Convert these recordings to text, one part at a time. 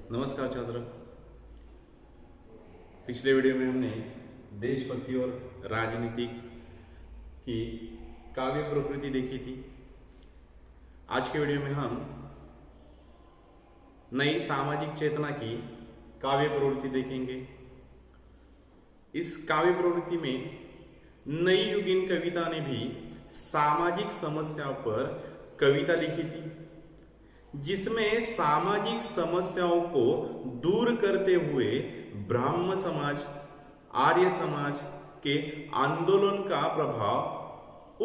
नमस्कार छात्र। पिछले वीडियो में हमने देशभक्ति और राजनीतिक की काव्य प्रकृति देखी थी। आज के वीडियो में हम नई सामाजिक चेतना की काव्य प्रवृत्ति देखेंगे। इस काव्य प्रवृत्ति में नई युगीन कविता ने भी सामाजिक समस्या पर कविता लिखी थी, जिसमें सामाजिक समस्याओं को दूर करते हुए ब्राह्म समाज, आर्य समाज के आंदोलन का प्रभाव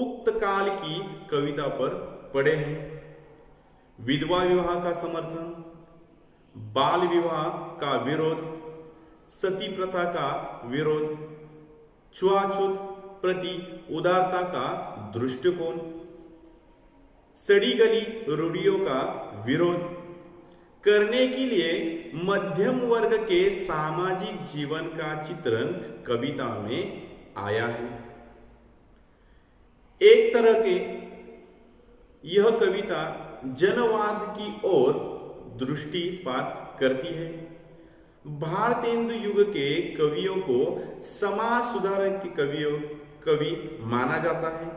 उक्त काल की कविता पर पड़े हैं। विधवा विवाह का समर्थन, बाल विवाह का विरोध, सती प्रथा का विरोध, छुआछूत प्रति उदारता का दृष्टिकोण, सड़ी गली रूढ़ियों का विरोध करने के लिए मध्यम वर्ग के सामाजिक जीवन का चित्रण कविता में आया है। एक तरह के यह कविता जनवाद की ओर दृष्टिपात करती है। भारतेंदु युग के कवियों को समाज सुधारक के कवि माना जाता है,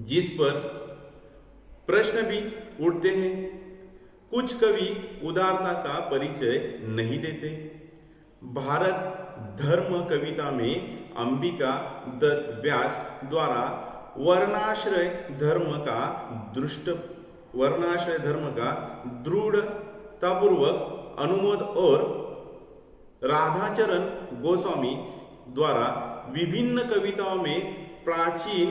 जिस पर प्रश्न भी उठते हैं। कुछ कवि उदारता का परिचय नहीं देते। भारत धर्म कविता में अंबिका दत्त व्यास द्वारा वर्णाश्रय धर्म का दृढ़तापूर्वक अनुमोद और राधाचरण गोस्वामी द्वारा विभिन्न कविताओं में प्राचीन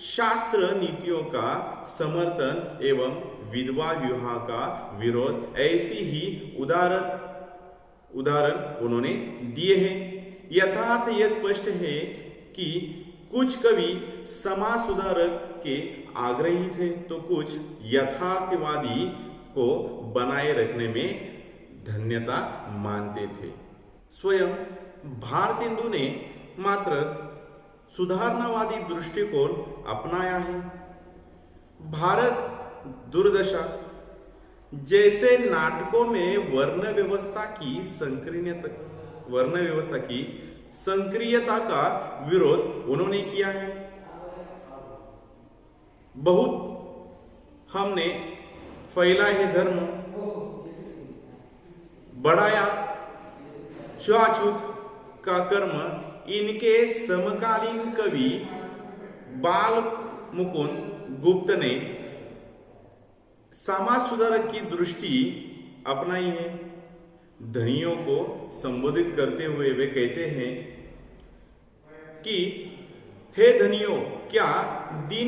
शास्त्र नीतियों का समर्थन एवं विधवा विवाह का विरोध, ऐसी ही उदाहरण उन्होंने दिए हैं। यथार्थ यह स्पष्ट है कि कुछ कवि समाज सुधारक के आग्रही थे, तो कुछ यथार्थवादी को बनाए रखने में धन्यता मानते थे। स्वयं भारतेंदु ने मात्र सुधारणावादी दृष्टिकोण अपनाया है। भारत दुर्दशा जैसे नाटकों में वर्ण व्यवस्था की संक्रियता का विरोध उन्होंने किया है। बहुत हमने फैला है धर्म, बढ़ाया छुआछूत का कर्म, इनके समकालीन कवि बाल मुकुंद गुप्त ने समाज सुधारक की दृष्टि अपनाई है। धनियों को संबोधित करते हुए वे कहते हैं कि हे धनियों क्या दिन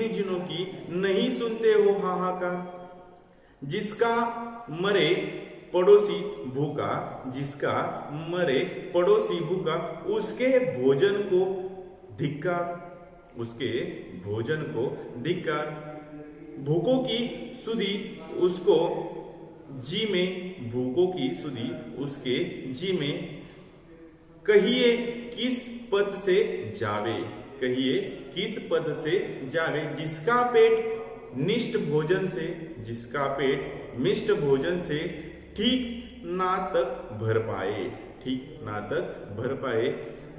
जिनों की नहीं सुनते हो हाहाकार, जिसका मरे पड़ोसी भूखा, उसके भोजन को धिक्कार, भूखों की सुधि उसके जी में, कहिए किस पद से जावे, जिसका पेट मिष्ट भोजन से ठीक ना तक भर पाए।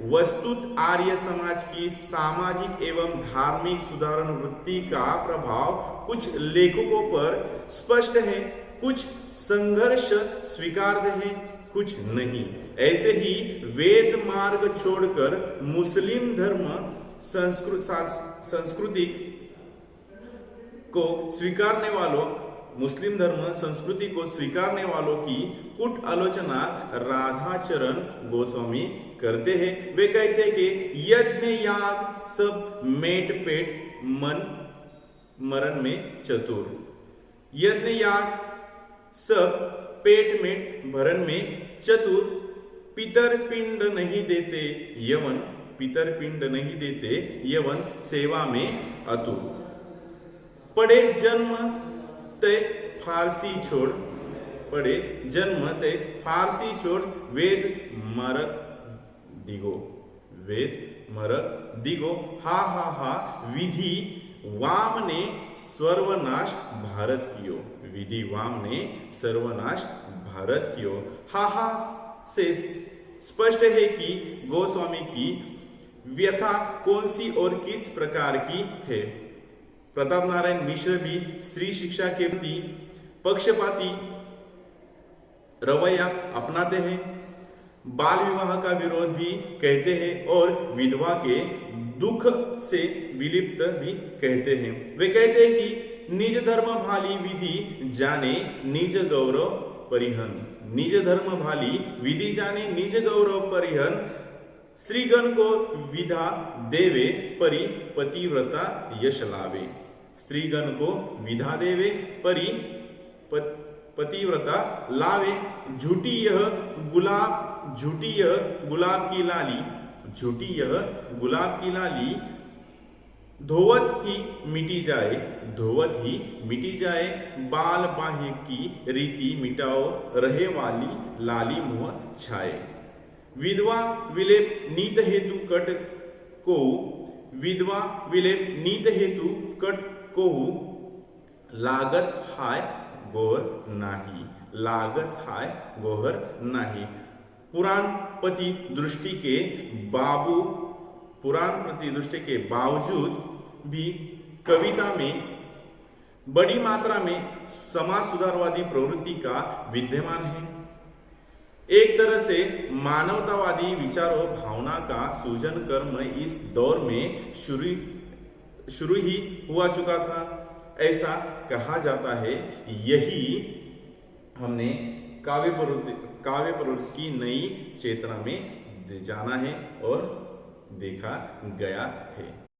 वस्तुत आर्य समाज की सामाजिक एवं धार्मिक सुधारण वृत्ति का प्रभाव कुछ लेखकों पर स्पष्ट है, कुछ संघर्ष स्वीकार्य है, कुछ नहीं। ऐसे ही वेद मार्ग छोड़कर मुस्लिम धर्म संस्कृति को स्वीकारने वालों की कुट आलोचना राधाचरण गोस्वामी करते हैं। वे कहते हैं कि यज्ञ याग सब मेट पेट मरण में चतुर, यज्ञ याग सब पेट मेट भरण में चतुर, पितर पिंड नहीं देते यवन सेवा में अतुर, पड़े जन्म ते फारसी छोड़ वेद मरक दिगो, हा विधि वाम ने सर्वनाश भारत कियो, विधि वाम ने सर्वनाश भारत कियो। हा से स्पष्ट है कि गोस्वामी की व्यथा कौन सी और किस प्रकार की है। प्रताप नारायण मिश्र भी स्त्री शिक्षा के प्रति पक्षपाती रवैया अपनाते हैं, बाल विवाह का विरोध भी कहते हैं और विधवा के दुख से विलिप्त भी कहते हैं। वे कहते हैं कि निज धर्म भाली विधि जाने निज गौरव परिहन, निज धर्म भाली विधि जाने निज गौरव परिहन, स्त्रीगण को विधा देवे परि पतिव्रता यश लावे, स्त्रीगण को विधा देवे परि पतिव्रता लावे। झूठी यह गुलाब की लाली, झूठी यह गुलाब की लाली, धोवत ही मिटी जाए, धोवत ही मिटी जाए, बाल बाह्य की रीति मिटाओ, रहे वाली लाली मुँह छाए। विधवा विलेप नीत हेतु कट को, विधवा विलेप नीत हेतु कट को, लागत हाय गोहर नाही, लागत हाय गोहर नाही। पुराण प्रति दृष्टि के बावजूद भी कविता में बड़ी मात्रा में समाज सुधारवादी प्रवृत्ति का विद्यमान है। एक तरह से मानवतावादी विचारों भावना का सूजन कर्म इस दौर में शुरू ही हुआ चुका था, ऐसा कहा जाता है। यही हमने काव्य प्रवृत्ति की नई चेतना में जाना है और देखा गया है।